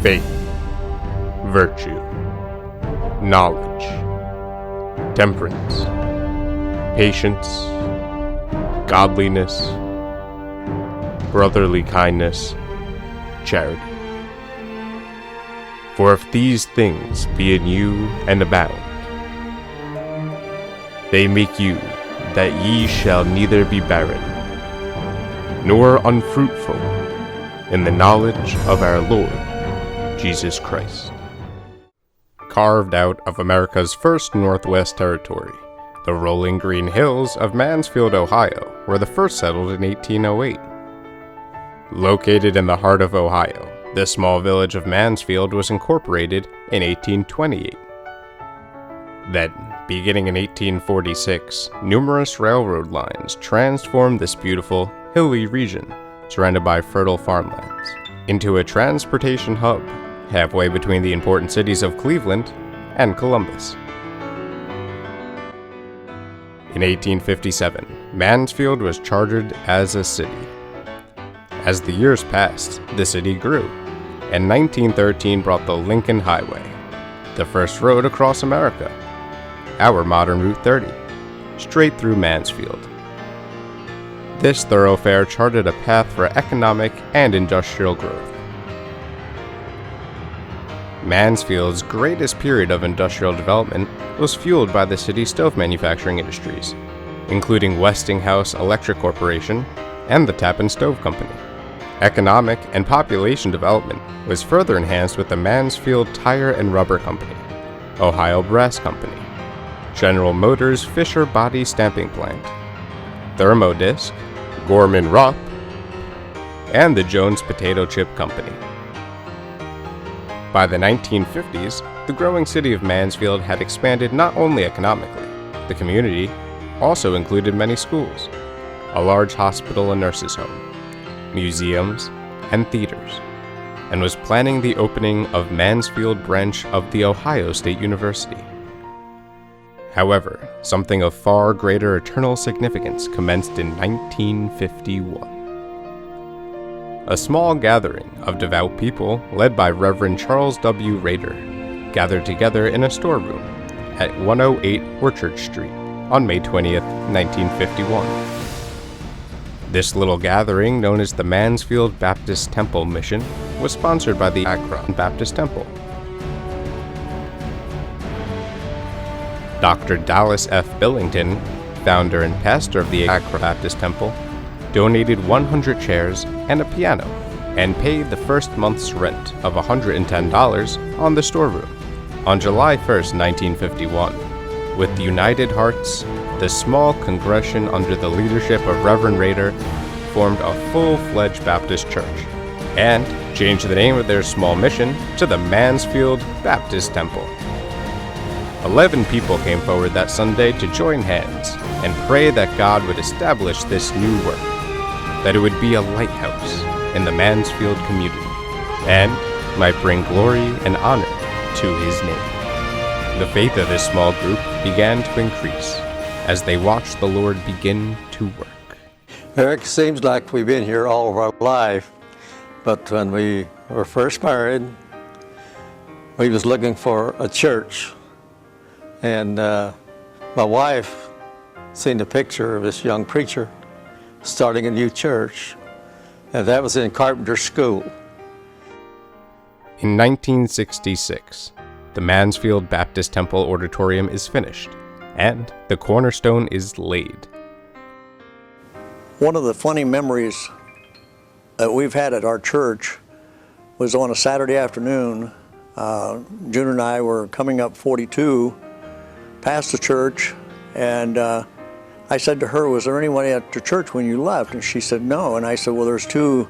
faith, virtue, knowledge, temperance, patience, godliness, brotherly kindness, charity. For if these things be in you and abound, they make you that ye shall neither be barren, nor unfruitful in the knowledge of our Lord Jesus Christ. Carved out of America's first Northwest Territory, the rolling green hills of Mansfield, Ohio, were the first settled in 1808. Located in the heart of Ohio, the small village of Mansfield was incorporated in 1828. Then, beginning in 1846, numerous railroad lines transformed this beautiful, hilly region, surrounded by fertile farmlands, into a transportation hub, halfway between the important cities of Cleveland and Columbus. In 1857, Mansfield was chartered as a city. As the years passed, the city grew, and 1913 brought the Lincoln Highway, the first road across America, our modern Route 30, straight through Mansfield. This thoroughfare charted a path for economic and industrial growth. Mansfield's greatest period of industrial development was fueled by the city's stove manufacturing industries, including Westinghouse Electric Corporation and the Tappan Stove Company. Economic and population development was further enhanced with the Mansfield Tire and Rubber Company, Ohio Brass Company, General Motors Fisher Body Stamping Plant, Thermodisc, Gorman Rupp, and the Jones Potato Chip Company. By the 1950s, the growing city of Mansfield had expanded not only economically, the community also included many schools, a large hospital and nurses' home, museums, and theaters, and was planning the opening of Mansfield branch of the Ohio State University. However, something of far greater eternal significance commenced in 1951. A small gathering of devout people, led by Reverend Charles W. Rader, gathered together in a storeroom at 108 Orchard Street on May 20th, 1951. This little gathering, known as the Mansfield Baptist Temple Mission, was sponsored by the Akron Baptist Temple. Dr. Dallas F. Billington, founder and pastor of the Akron Baptist Temple, donated 100 chairs and a piano, and paid the first month's rent of $110 on the storeroom. On July 1st, 1951, with united hearts, the small congregation under the leadership of Reverend Rader formed a full-fledged Baptist church, and changed the name of their small mission to the Mansfield Baptist Temple. 11 people came forward that Sunday to join hands and pray that God would establish this new work, that it would be a lighthouse in the Mansfield community, and might bring glory and honor to His name. The faith of this small group began to increase as they watched the Lord begin to work. Eric, seems like we've been here all of our life, but when we were first married, we was looking for a church, and my wife seen a picture of this young preacher starting a new church, and that was in Carpenter School. In 1966, the Mansfield Baptist Temple Auditorium is finished, and the cornerstone is laid. One of the funny memories that we've had at our church was on a Saturday afternoon. June and I were coming up 42 past the church, and I said to her, "Was there anyone at the church when you left?" And she said, "No." And I said, "Well, there's two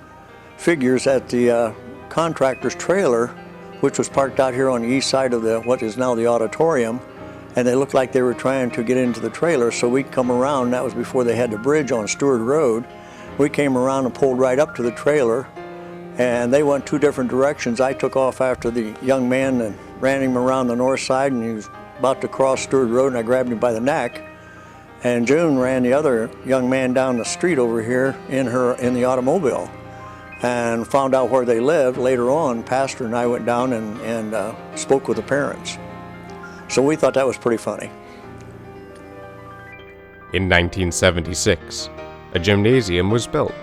figures at the contractor's trailer, which was parked out here on the east side of what is now the auditorium, and they looked like they were trying to get into the trailer." So we come around, that was before they had the bridge on Stewart Road. We came around and pulled right up to the trailer, and they went two different directions. I took off after the young man and ran him around the north side, and he was about to cross Stewart Road, and I grabbed him by the neck. And June ran the other young man down the street over here in the automobile. and found out where they lived. Later on, Pastor and I went down and spoke with the parents. So we thought that was pretty funny. In 1976, a gymnasium was built.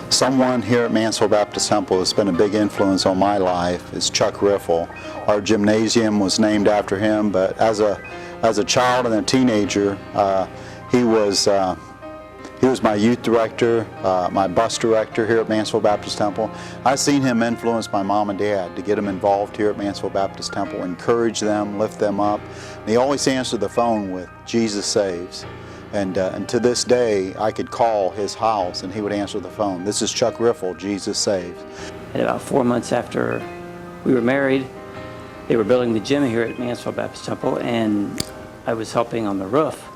Someone here at Mansfield Baptist Temple that's been a big influence on my life is Chuck Riffle. Our gymnasium was named after him, but as a child and a teenager, he was my youth director, my bus director here at Mansfield Baptist Temple. I've seen him influence my mom and dad to get them involved here at Mansfield Baptist Temple, encourage them, lift them up. And he always answered the phone with "Jesus Saves." And to this day, I could call his house and he would answer the phone. "This is Chuck Riffle, Jesus Saves." And about 4 months after we were married, they were building the gym here at Mansfield Baptist Temple, and I was helping on the roof.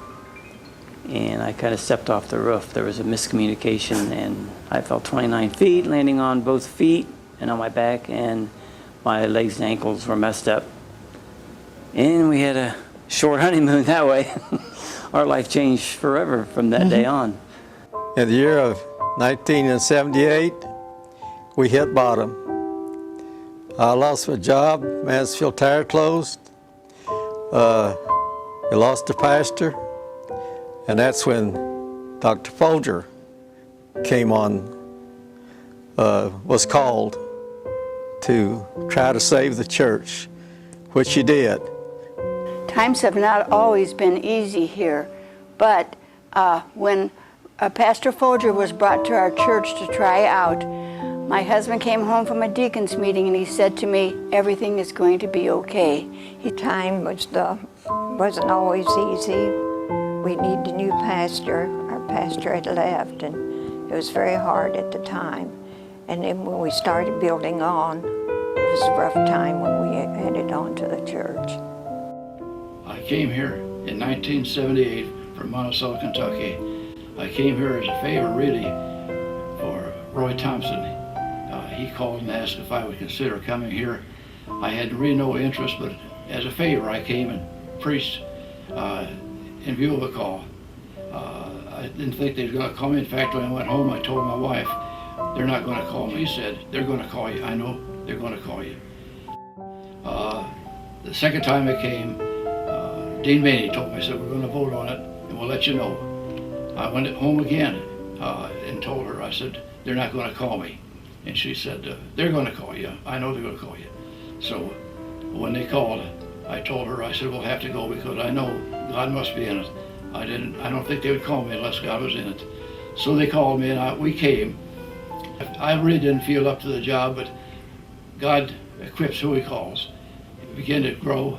And I kind of stepped off the roof. There was a miscommunication, and I fell 29 feet, landing on both feet and on my back, and my legs and ankles were messed up. And we had a short honeymoon that way. Our life changed forever from that day on. In the year of 1978, we hit bottom. I lost my job, Mansfield Tire closed. We lost the pastor, and that's when Dr. Folger came on, was called to try to save the church, which he did. Times have not always been easy here, but when Pastor Folger was brought to our church to try out, my husband came home from a deacon's meeting and he said to me, "Everything is going to be okay." Time wasn't always easy. We needed a new pastor. Our pastor had left, and it was very hard at the time. And then when we started building on, it was a rough time when we headed on to the church. I came here in 1978 from Monticello, Kentucky. I came here as a favor, really, for Roy Thompson. He called and asked if I would consider coming here. I had really no interest, but as a favor, I came and preached in view of a call. I didn't think they were going to call me. In fact, when I went home, I told my wife, "They're not going to call me." He said, "They're going to call you. I know they're going to call you." The second time I came, Dean Maney told me, he said, "We're going to vote on it, and we'll let you know." I went home again and told her, I said, "They're not going to call me." And she said, "They're going to call you. I know they're going to call you." So when they called, I told her, I said, "We'll have to go because I know God must be in it." I don't think they would call me unless God was in it. So they called me and we came. I really didn't feel up to the job, but God equips who he calls. It began to grow.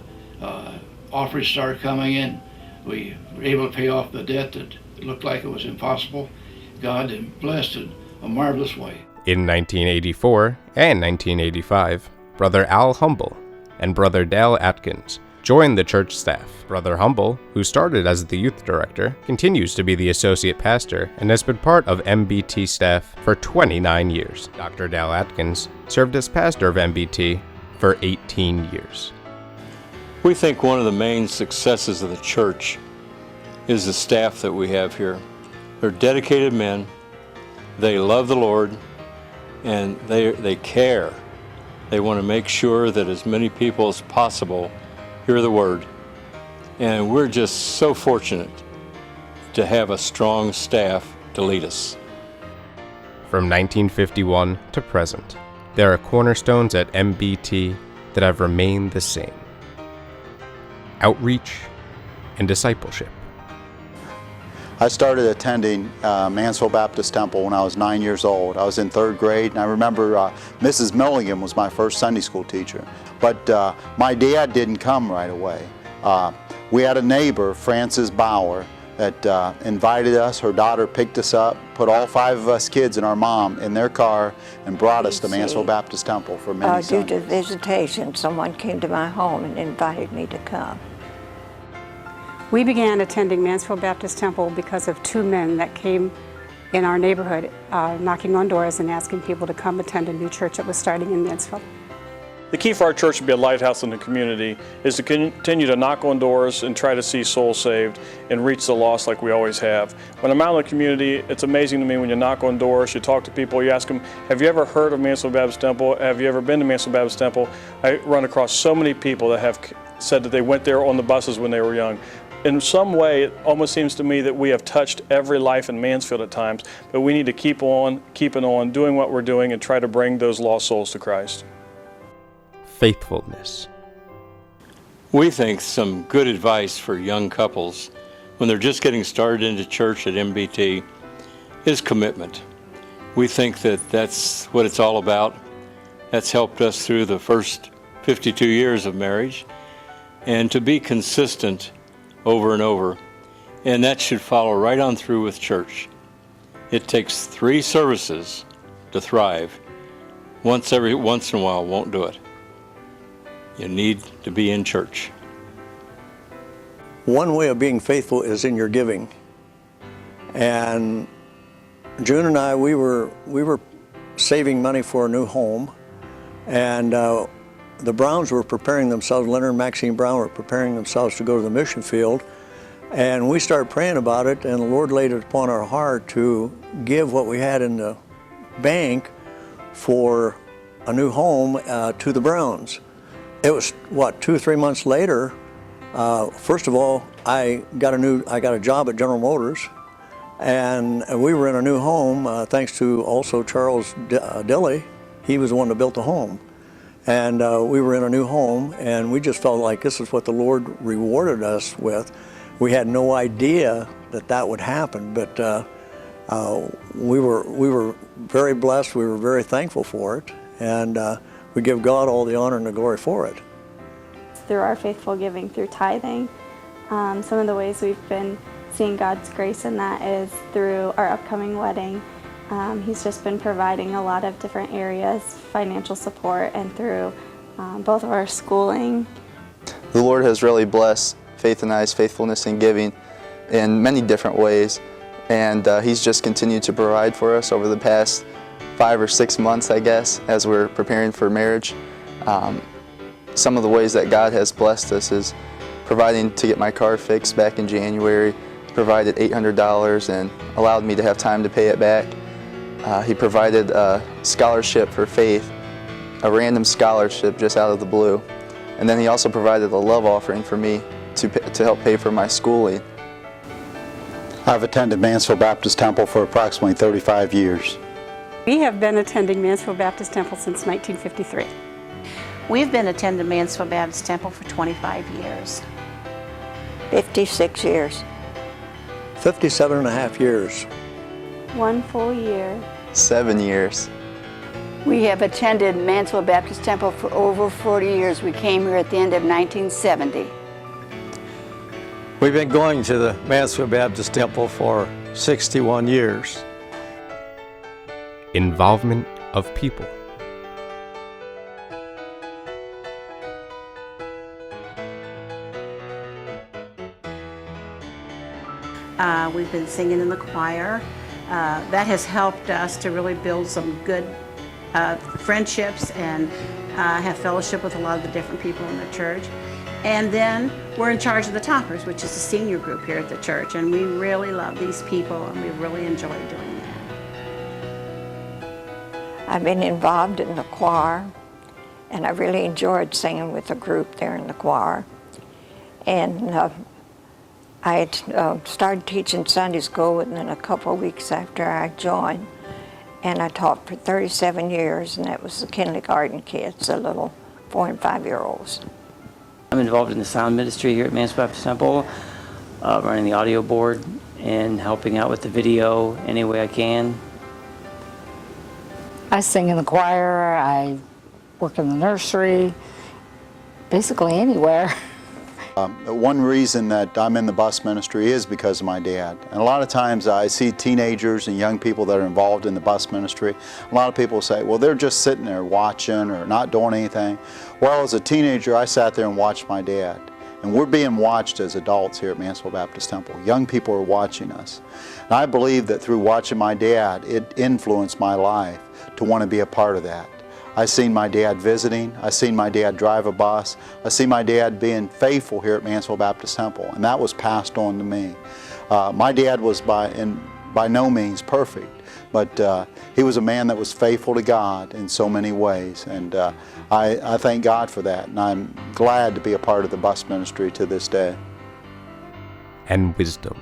Offers started coming in. We were able to pay off the debt that looked like it was impossible. God blessed in a marvelous way. In 1984 and 1985, Brother Al Humble and Brother Dale Atkins joined the church staff. Brother Humble, who started as the youth director, continues to be the associate pastor and has been part of MBT staff for 29 years. Dr. Dale Atkins served as pastor of MBT for 18 years. We think one of the main successes of the church is the staff that we have here. They're dedicated men, they love the Lord, and they care. They want to make sure that as many people as possible hear the word. And we're just so fortunate to have a strong staff to lead us. From 1951 to present, there are cornerstones at MBT that have remained the same: outreach and discipleship. I started attending Mansfield Baptist Temple when I was 9 years old. I was in 3rd grade, and I remember Mrs. Milligan was my first Sunday school teacher. But my dad didn't come right away. We had a neighbor, Frances Bauer, that invited us. Her daughter picked us up, put all 5 of us kids and our mom in their car, and brought us to Mansfield Baptist Temple for many Sundays. Due to visitation, someone came to my home and invited me to come. We began attending Mansfield Baptist Temple because of 2 men that came in our neighborhood knocking on doors and asking people to come attend a new church that was starting in Mansfield. The key for our church to be a lighthouse in the community is to continue to knock on doors and try to see souls saved and reach the lost like we always have. When I'm out in the community, it's amazing to me when you knock on doors, you talk to people, you ask them, have you ever heard of Mansfield Baptist Temple? Have you ever been to Mansfield Baptist Temple? I run across so many people that have said that they went there on the buses when they were young. In some way, it almost seems to me that we have touched every life in Mansfield at times, but we need to keep on, keeping on, doing what we're doing and try to bring those lost souls to Christ. Faithfulness. We think some good advice for young couples when they're just getting started into church at MBT is commitment. We think that that's what it's all about. That's helped us through the first 52 years of marriage, and to be consistent over and over, and that should follow right on through with church. It takes 3 services to thrive. Once in a while won't do it. You need to be in church. One way of being faithful is in your giving. And June and I, we were saving money for a new home, and the Browns were preparing themselves, Leonard and Maxine Brown were preparing themselves to go to the mission field, and we started praying about it, and the Lord laid it upon our heart to give what we had in the bank for a new home to the Browns. It was, what, 2 or 3 months later, first of all, I got a job at General Motors, and we were in a new home thanks to also Charles Dilley. He was the one that built the home. And we were in a new home, and we just felt like this is what the Lord rewarded us with. We had no idea that that would happen, but we were very blessed. We were very thankful for it, and we give God all the honor and the glory for it. Through our faithful giving, through tithing, some of the ways we've been seeing God's grace in that is through our upcoming wedding. He's just been providing a lot of different areas, financial support, and through both of our schooling. The Lord has really blessed Faith and I's faithfulness in giving in many different ways, and He's just continued to provide for us over the past 5 or 6 months, I guess, as we're preparing for marriage. Some of the ways that God has blessed us is providing to get my car fixed back in January, provided $800 and allowed me to have time to pay it back. He provided a scholarship for Faith, a random scholarship just out of the blue. And then he also provided a love offering for me to help pay for my schooling. I've attended Mansfield Baptist Temple for approximately 35 years. We have been attending Mansfield Baptist Temple since 1953. We've been attending Mansfield Baptist Temple for 25 years. 56 years. 57 and a half years. 1 full year. 7 years. We have attended Mansfield Baptist Temple for over 40 years. We came here at the end of 1970. We've been going to the Mansfield Baptist Temple for 61 years. Involvement of people. We've been singing in the choir. That has helped us to really build some good friendships and have fellowship with a lot of the different people in the church. And then we're in charge of the Toppers, which is the senior group here at the church, and we really love these people and we really enjoy doing that. I've been involved in the choir, and I really enjoyed singing with the group there in the choir. And I had started teaching Sunday school within a couple of weeks after I joined, and I taught for 37 years, and that was the kindergarten kids, the little 4- and 5-year-olds. I'm involved in the sound ministry here at Mansfield Baptist Temple, running the audio board and helping out with the video any way I can. I sing in the choir, I work in the nursery, basically anywhere. One reason that I'm in the bus ministry is because of my dad. And a lot of times I see teenagers and young people that are involved in the bus ministry. A lot of people say, well, they're just sitting there watching or not doing anything. Well, as a teenager, I sat there and watched my dad. And we're being watched as adults here at Mansfield Baptist Temple. Young people are watching us. And I believe that through watching my dad, it influenced my life to want to be a part of that. I seen my dad visiting. I seen my dad drive a bus. I seen my dad being faithful here at Mansfield Baptist Temple, and that was passed on to me. My dad was by no means perfect, but he was a man that was faithful to God in so many ways, and I thank God for that, and I'm glad to be a part of the bus ministry to this day. And wisdom.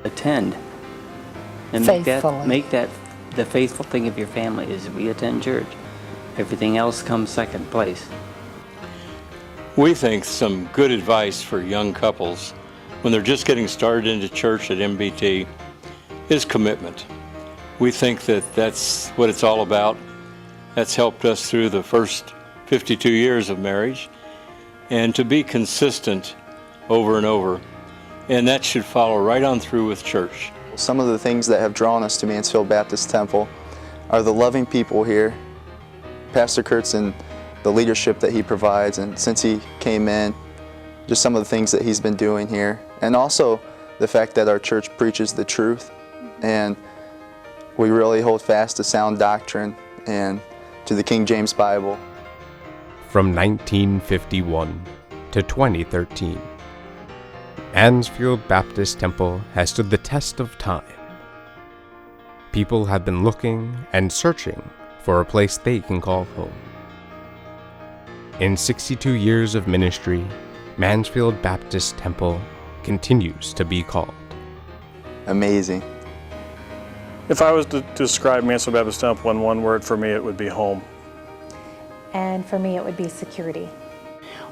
Attend. And make that the faithful thing of your family is we attend church. Everything else comes second place. We think some good advice for young couples when they're just getting started into church at MBT is commitment. We think that that's what it's all about. That's helped us through the first 52 years of marriage, and to be consistent over and over. And that should follow right on through with church. Some of the things that have drawn us to Mansfield Baptist Temple are the loving people here, Pastor Kurtz and the leadership that he provides, and since he came in, just some of the things that he's been doing here, and also the fact that our church preaches the truth, and we really hold fast to sound doctrine and to the King James Bible. From 1951 to 2013, Mansfield Baptist Temple has stood the test of time. People have been looking and searching for a place they can call home. In 62 years of ministry, Mansfield Baptist Temple continues to be called amazing. If I was to describe Mansfield Baptist Temple in one word, for me it would be home. And for me it would be security.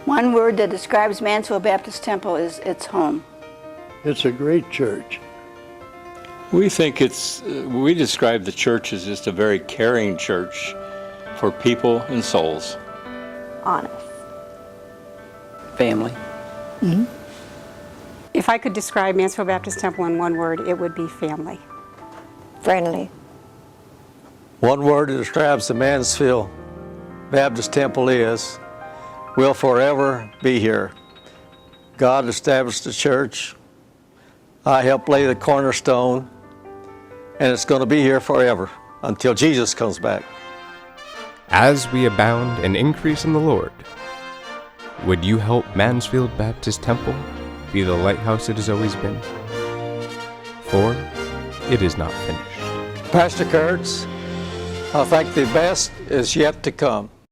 One word that describes Mansfield Baptist Temple is it's home. It's a great church. We think we describe the church as just a very caring church for people and souls. Honest. Family. Mm-hmm. If I could describe Mansfield Baptist Temple in one word, it would be family. Friendly. One word that describes the Mansfield Baptist Temple is, will forever be here. God established the church. I helped lay the cornerstone, and it's going to be here forever until Jesus comes back. As we abound and increase in the Lord, would you help Mansfield Baptist Temple be the lighthouse it has always been? For it is not finished. Pastor Kurtz, I think the best is yet to come.